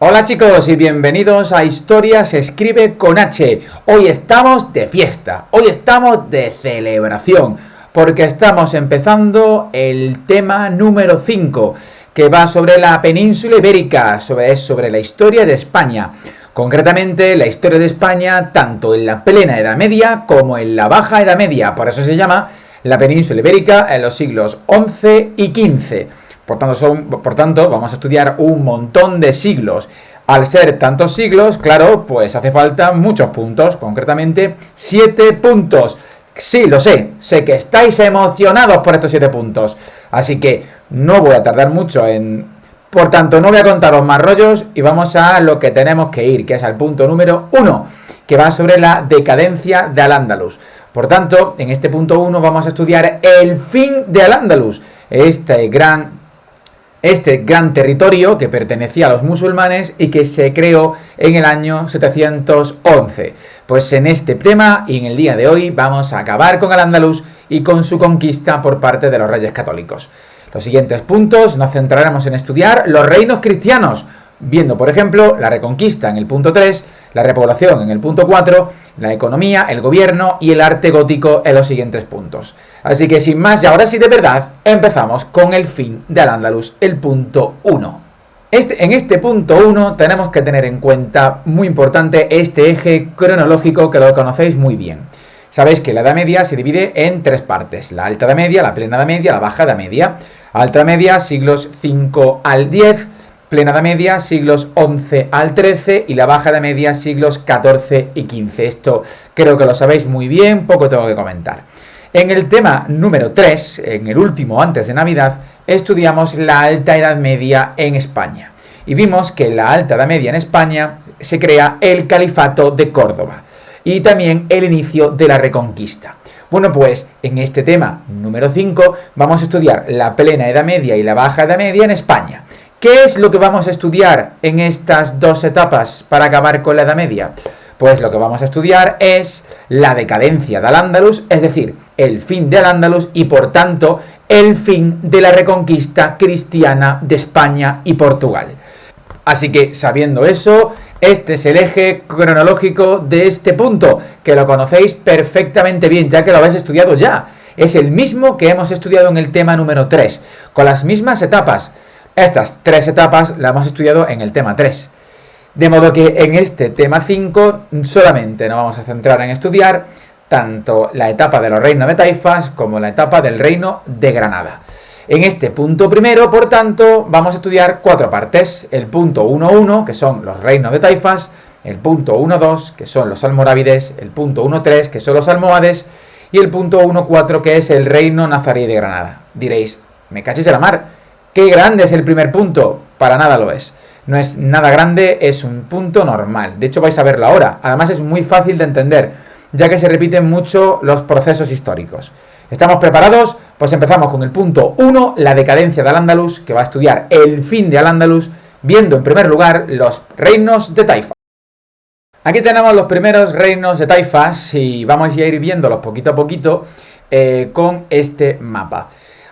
Hola chicos y bienvenidos a Historia se escribe con H. Hoy estamos de fiesta, hoy estamos de celebración, porque estamos empezando el tema número 5, que va sobre la península ibérica, sobre la historia de España. Concretamente, la historia de España tanto en la plena Edad Media como en la baja Edad Media. Por eso se llama la península ibérica en los siglos XI y XV. Por tanto, vamos a estudiar un montón de siglos. Al ser tantos siglos, claro, pues hace falta muchos puntos, concretamente 7 puntos. Sí, lo sé que estáis emocionados por estos 7 puntos. Así que no voy a tardar mucho Por tanto, no voy a contaros más rollos y vamos a lo que tenemos que ir, que es al punto número 1, que va sobre la decadencia de Al-Ándalus. Por tanto, en este punto 1 vamos a estudiar el fin de Al-Ándalus, este gran territorio que pertenecía a los musulmanes y que se creó en el año 711. Pues en este tema y en el día de hoy vamos a acabar con Al-Ándalus y con su conquista por parte de los reyes católicos. Los siguientes puntos nos centraremos en estudiar los reinos cristianos, viendo por ejemplo la reconquista en el punto 3, la repoblación en el punto 4, la economía, el gobierno y el arte gótico en los siguientes puntos. Así que sin más, y ahora sí de verdad, empezamos con el fin de Al-Ándalus, el punto 1. En este punto 1 tenemos que tener en cuenta, muy importante, este eje cronológico que lo conocéis muy bien. Sabéis que la Edad Media se divide en 3 partes, la Alta Edad Media, la Plena Edad Media, la Baja Edad Media. Alta Edad Media, siglos 5 al 10, Plena Edad Media, siglos 11 al 13 y la Baja Edad Media, siglos 14 y 15. Esto creo que lo sabéis muy bien, poco tengo que comentar. En el tema número 3, en el último antes de Navidad, estudiamos la Alta Edad Media en España. Y vimos que en la Alta Edad Media en España se crea el Califato de Córdoba y también el inicio de la Reconquista. Bueno, pues en este tema número 5 vamos a estudiar la Plena Edad Media y la Baja Edad Media en España. ¿Qué es lo que vamos a estudiar en estas 2 etapas para acabar con la Edad Media? Pues lo que vamos a estudiar es la decadencia de Al-Ándalus, es decir, el fin de Al-Ándalus y por tanto el fin de la reconquista cristiana de España y Portugal. Así que sabiendo eso, este es el eje cronológico de este punto, que lo conocéis perfectamente bien, ya que lo habéis estudiado ya. Es el mismo que hemos estudiado en el tema número 3, con las mismas etapas. Estas 3 etapas las hemos estudiado en el tema 3. De modo que en este tema 5 solamente nos vamos a centrar en estudiar tanto la etapa de los reinos de taifas como la etapa del reino de Granada. En este punto primero, por tanto, vamos a estudiar 4 partes. El punto 1.1, que son los reinos de taifas, el punto 1.2, que son los almorávides, el punto 1.3, que son los almohades, y el punto 1.4, que es el reino nazarí de Granada. Diréis, me cachis en la mar, ¿qué grande es el primer punto? Para nada lo es. No es nada grande, es un punto normal. De hecho vais a verlo ahora. Además es muy fácil de entender, ya que se repiten mucho los procesos históricos. ¿Estamos preparados? Pues empezamos con el punto 1, la decadencia de Al-Ándalus, que va a estudiar el fin de Al-Ándalus, viendo en primer lugar los reinos de taifas. Aquí tenemos los primeros reinos de taifas y vamos a ir viéndolos poquito a poquito con este mapa.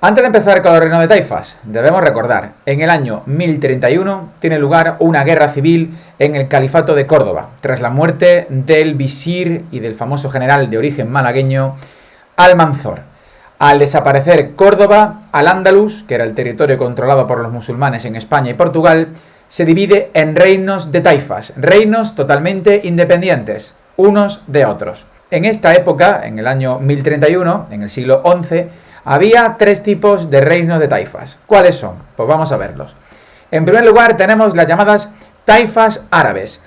Antes de empezar con los reinos de taifas, debemos recordar, en el año 1031 tiene lugar una guerra civil en el Califato de Córdoba, tras la muerte del visir y del famoso general de origen malagueño Almanzor. Al desaparecer Córdoba, Al-Ándalus, que era el territorio controlado por los musulmanes en España y Portugal, se divide en reinos de taifas, reinos totalmente independientes, unos de otros. En esta época, en el año 1031, en el siglo XI, había 3 tipos de reinos de taifas. ¿Cuáles son? Pues vamos a verlos. En primer lugar tenemos las llamadas taifas árabes.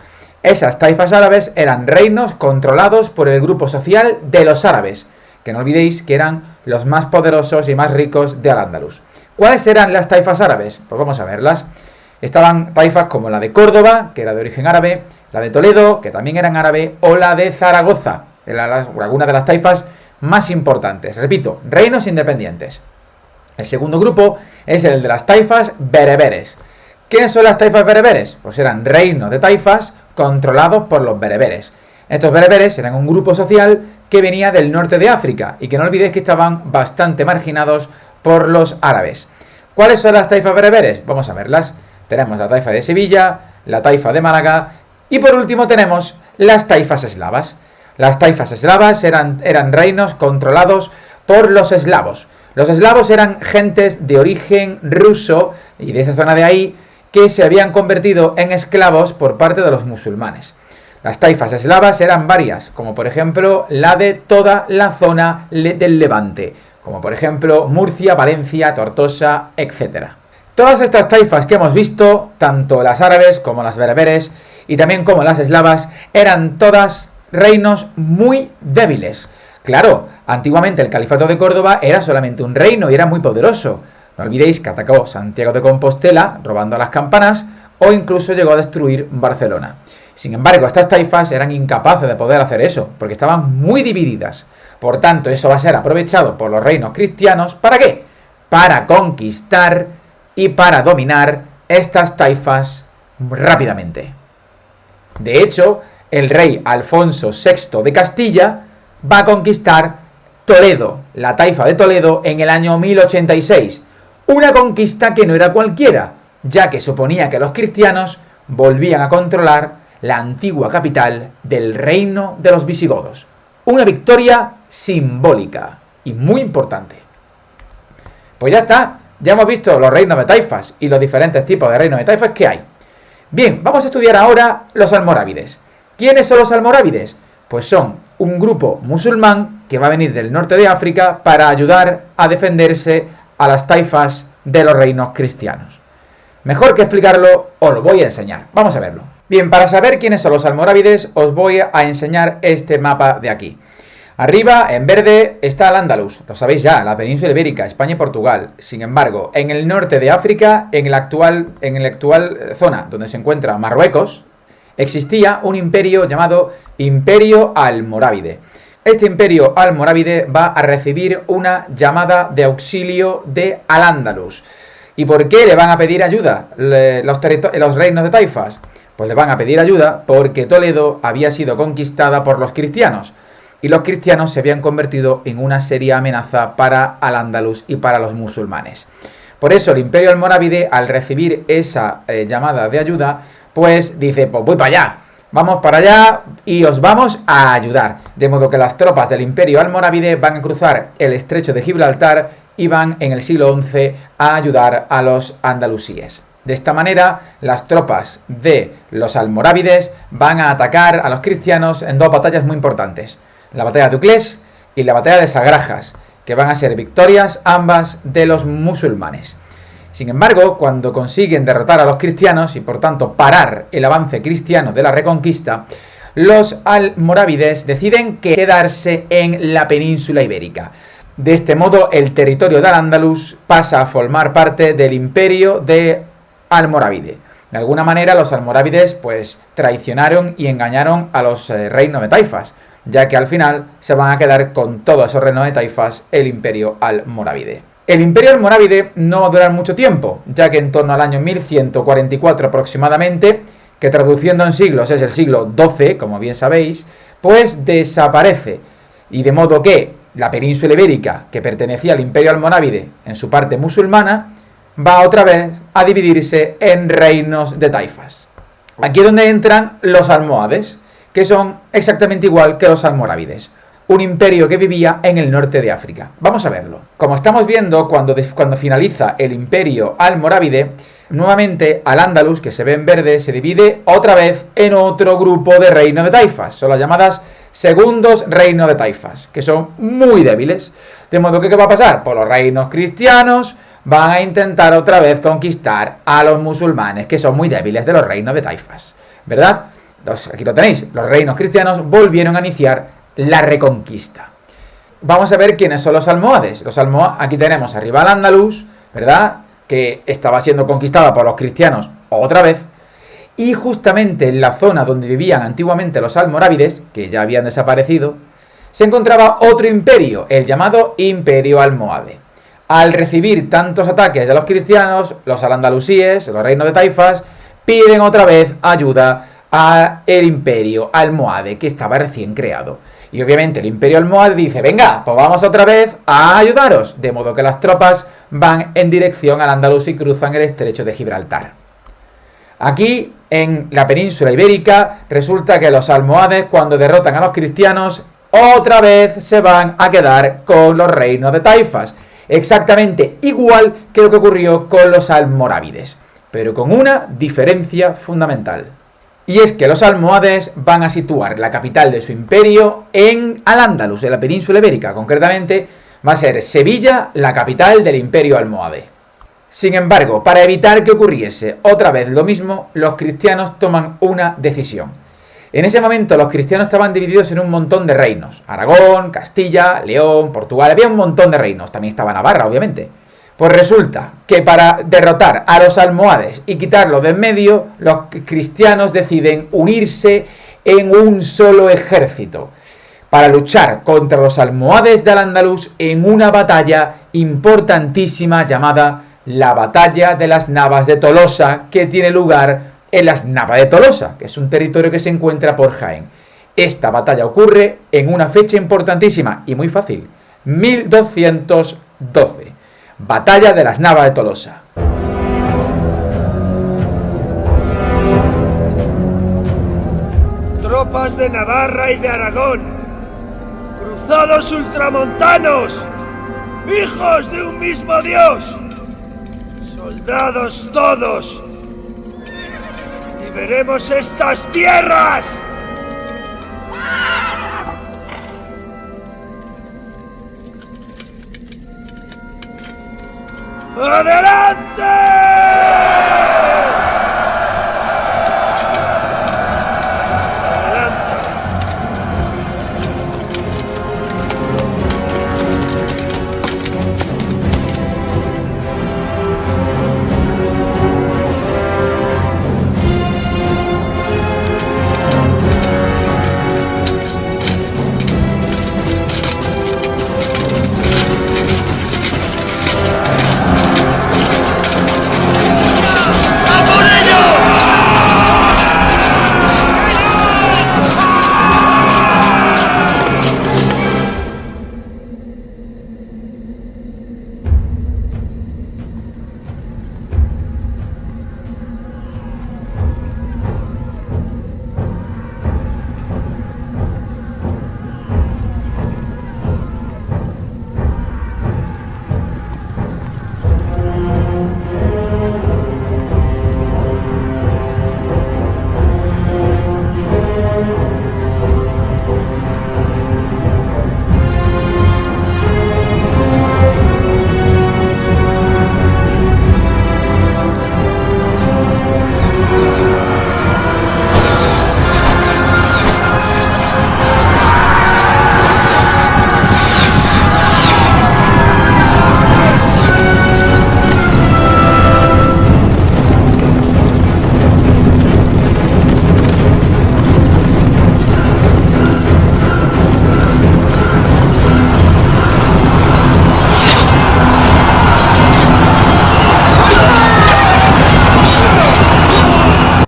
Esas taifas árabes eran reinos controlados por el grupo social de los árabes, que no olvidéis que eran los más poderosos y más ricos de Al-Ándalus. ¿Cuáles eran las taifas árabes? Pues vamos a verlas. Estaban taifas como la de Córdoba, que era de origen árabe, la de Toledo, que también eran árabe, o la de Zaragoza, alguna de las taifas más importantes. Repito, reinos independientes. El segundo grupo es el de las taifas bereberes. ¿Quiénes son las taifas bereberes? Pues eran reinos de taifas controlados por los bereberes. Estos bereberes eran un grupo social que venía del norte de África y que no olvidéis que estaban bastante marginados por los árabes. ¿Cuáles son las taifas bereberes? Vamos a verlas. Tenemos la taifa de Sevilla, la taifa de Málaga. Y por último tenemos las taifas eslavas. Las taifas eslavas eran reinos controlados por los eslavos. Los eslavos eran gentes de origen ruso y de esa zona de ahí que se habían convertido en esclavos por parte de los musulmanes. Las taifas eslavas eran varias, como por ejemplo la de toda la zona del Levante, como por ejemplo Murcia, Valencia, Tortosa, etc. Todas estas taifas que hemos visto, tanto las árabes como las bereberes y también como las eslavas, eran todas reinos muy débiles. Claro, antiguamente el Califato de Córdoba era solamente un reino y era muy poderoso. No olvidéis que atacó Santiago de Compostela robando las campanas o incluso llegó a destruir Barcelona. Sin embargo, estas taifas eran incapaces de poder hacer eso, porque estaban muy divididas. Por tanto, eso va a ser aprovechado por los reinos cristianos. ¿Para qué? Para conquistar y para dominar estas taifas rápidamente. De hecho, el rey Alfonso VI de Castilla va a conquistar Toledo, la taifa de Toledo, en el año 1086. Una conquista que no era cualquiera, ya que suponía que los cristianos volvían a controlar la antigua capital del reino de los visigodos. Una victoria simbólica y muy importante. Pues ya está, ya hemos visto los reinos de taifas y los diferentes tipos de reinos de taifas que hay. Bien, vamos a estudiar ahora los almorávides. ¿Quiénes son los almorávides? Pues son un grupo musulmán que va a venir del norte de África para ayudar a defenderse a las taifas de los reinos cristianos. Mejor que explicarlo, os lo voy a enseñar. Vamos a verlo. Bien, para saber quiénes son los almorávides, os voy a enseñar este mapa de aquí. Arriba, en verde, está Al-Ándalus, lo sabéis ya, la península ibérica, España y Portugal. Sin embargo, en el norte de África, en la actual zona donde se encuentra Marruecos, existía un imperio llamado Imperio Almorávide. Este imperio almorávide va a recibir una llamada de auxilio de Al-Ándalus. ¿Y por qué le van a pedir ayuda los reinos de taifas? Pues le van a pedir ayuda porque Toledo había sido conquistada por los cristianos. Y los cristianos se habían convertido en una seria amenaza para Al-Ándalus y para los musulmanes. Por eso el imperio almorávide, al recibir esa llamada de ayuda, pues dice, pues voy para allá. Vamos para allá y os vamos a ayudar. De modo que las tropas del imperio almorávide van a cruzar el estrecho de Gibraltar y van en el siglo XI a ayudar a los andalusíes. De esta manera, las tropas de los almorávides van a atacar a los cristianos en dos batallas muy importantes. La batalla de Uclés y la batalla de Sagrajas, que van a ser victorias ambas de los musulmanes. Sin embargo, cuando consiguen derrotar a los cristianos y por tanto parar el avance cristiano de la reconquista, los almorávides deciden quedarse en la península ibérica. De este modo, el territorio de Al-Ándalus pasa a formar parte del imperio de almorávide. De alguna manera, los almorávides pues traicionaron y engañaron a los reinos de taifas, ya que al final se van a quedar con todos esos reinos de taifas el imperio almorávide. El imperio almorávide no va a durar mucho tiempo, ya que en torno al año 1144 aproximadamente, que traduciendo en siglos es el siglo XII, como bien sabéis, pues desaparece. Y de modo que la península ibérica, que pertenecía al imperio almorávide en su parte musulmana, va otra vez a dividirse en reinos de taifas. Aquí es donde entran los almohades, que son exactamente igual que los almorávides. Un imperio que vivía en el norte de África. Vamos a verlo. Como estamos viendo, cuando finaliza el imperio almorávide, nuevamente Al-Ándalus, que se ve en verde, se divide otra vez en otro grupo de reinos de taifas. Son las llamadas segundos reinos de taifas, que son muy débiles. De modo que, ¿qué va a pasar? Pues los reinos cristianos van a intentar otra vez conquistar a los musulmanes, que son muy débiles de los reinos de taifas. ¿Verdad? Aquí lo tenéis. Los reinos cristianos volvieron a iniciar la reconquista. Vamos a ver quiénes son los almohades. Aquí tenemos arriba Al-Ándalus, ¿verdad? Que estaba siendo conquistada por los cristianos otra vez. Y justamente en la zona donde vivían antiguamente los almorávides, que ya habían desaparecido, se encontraba otro imperio, el llamado Imperio Almohade. Al recibir tantos ataques de los cristianos, los al-andalusíes, los reinos de taifas, piden otra vez ayuda al imperio almohade, que estaba recién creado. Y obviamente el imperio almohade dice, venga, pues vamos otra vez a ayudaros. De modo que las tropas van en dirección al Andalus y cruzan el estrecho de Gibraltar. Aquí en la península ibérica, resulta que los almohades, cuando derrotan a los cristianos, otra vez se van a quedar con los reinos de taifas. Exactamente igual que lo que ocurrió con los almorávides, pero con una diferencia fundamental. Y es que los almohades van a situar la capital de su imperio en Al-Ándalus, en la península ibérica. Concretamente, va a ser Sevilla la capital del imperio almohade. Sin embargo, para evitar que ocurriese otra vez lo mismo, los cristianos toman una decisión. En ese momento los cristianos estaban divididos en un montón de reinos. Aragón, Castilla, León, Portugal, había un montón de reinos. También estaba Navarra, obviamente. Pues resulta que para derrotar a los almohades y quitarlos de en medio, los cristianos deciden unirse en un solo ejército para luchar contra los almohades de Al-Ándalus en una batalla importantísima llamada la Batalla de las Navas de Tolosa, que tiene lugar en las Navas de Tolosa, que es un territorio que se encuentra por Jaén. Esta batalla ocurre en una fecha importantísima y muy fácil, 1212. Batalla de las Navas de Tolosa. Tropas de Navarra y de Aragón, cruzados ultramontanos, hijos de un mismo Dios, soldados todos, liberemos estas tierras. ¡Adelante!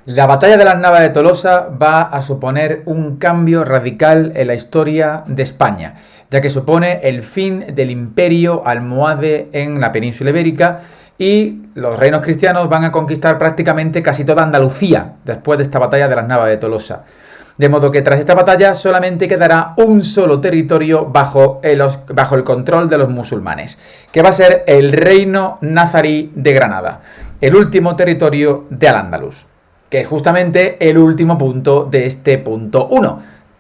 La batalla de las Navas de Tolosa va a suponer un cambio radical en la historia de España, ya que supone el fin del imperio almohade en la península ibérica y los reinos cristianos van a conquistar prácticamente casi toda Andalucía después de esta batalla de las Navas de Tolosa. De modo que tras esta batalla solamente quedará un solo territorio bajo el control de los musulmanes, que va a ser el reino nazarí de Granada, el último territorio de Al-Ándalus, que es justamente el último punto de este punto 1,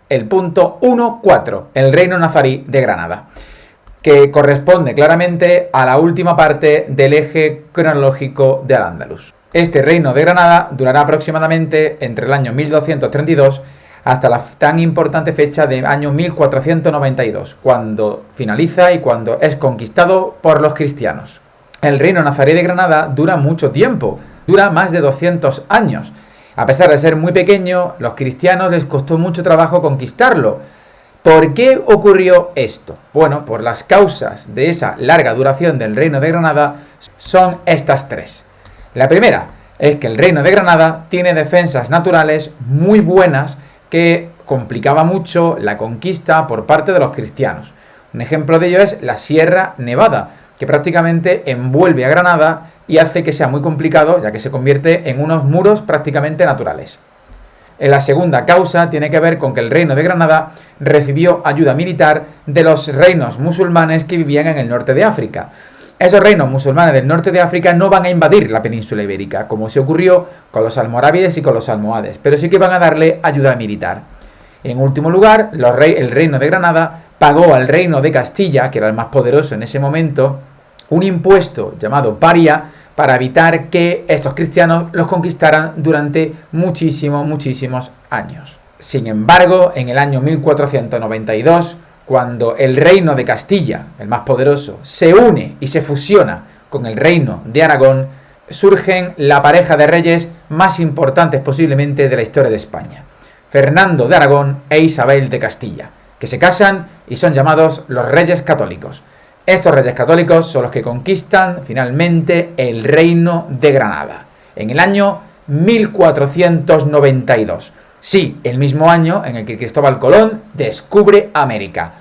el punto 1.4, el reino nazarí de Granada, que corresponde claramente a la última parte del eje cronológico de Al-Ándalus. Este reino de Granada durará aproximadamente entre el año 1232 hasta la tan importante fecha de año 1492, cuando finaliza y cuando es conquistado por los cristianos. El reino nazarí de Granada dura mucho tiempo, dura más de 200 años. A pesar de ser muy pequeño, los cristianos les costó mucho trabajo conquistarlo. ¿Por qué ocurrió esto? Bueno, por las causas de esa larga duración del reino de Granada son estas tres. La primera es que el reino de Granada tiene defensas naturales muy buenas que complicaba mucho la conquista por parte de los cristianos. Un ejemplo de ello es la Sierra Nevada, que prácticamente envuelve a Granada y hace que sea muy complicado, ya que se convierte en unos muros prácticamente naturales. La segunda causa tiene que ver con que el reino de Granada recibió ayuda militar de los reinos musulmanes que vivían en el norte de África. Esos reinos musulmanes del norte de África no van a invadir la península ibérica, como se ocurrió con los almorávides y con los almohades, pero sí que van a darle ayuda militar. En último lugar, el reino de Granada pagó al reino de Castilla, que era el más poderoso en ese momento, un impuesto llamado paria para evitar que estos cristianos los conquistaran durante muchísimos años. Sin embargo, en el año 1492, cuando el reino de Castilla, el más poderoso, se une y se fusiona con el reino de Aragón, surgen la pareja de reyes más importantes posiblemente de la historia de España, Fernando de Aragón e Isabel de Castilla, que se casan y son llamados los Reyes Católicos. Estos reyes católicos son los que conquistan finalmente el reino de Granada, en el año 1492. Sí, el mismo año en el que Cristóbal Colón descubre América.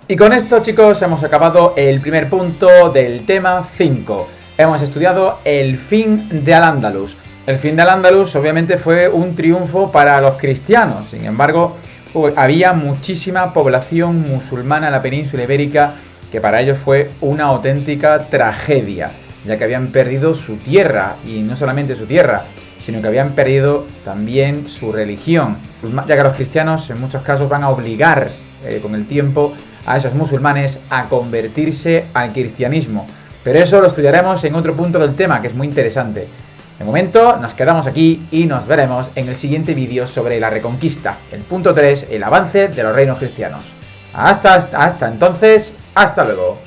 Y con esto, chicos, hemos acabado el primer punto del tema 5. Hemos estudiado el fin de Al-Ándalus. El fin de Al-Ándalus obviamente fue un triunfo para los cristianos. Sin embargo, había muchísima población musulmana en la península ibérica que para ellos fue una auténtica tragedia, ya que habían perdido su tierra, y no solamente su tierra, sino que habían perdido también su religión, ya que los cristianos en muchos casos van a obligar con el tiempo a esos musulmanes a convertirse al cristianismo. Pero eso lo estudiaremos en otro punto del tema, que es muy interesante. De momento nos quedamos aquí y nos veremos en el siguiente vídeo sobre la Reconquista, el punto 3, el avance de los reinos cristianos. Hasta entonces, hasta luego.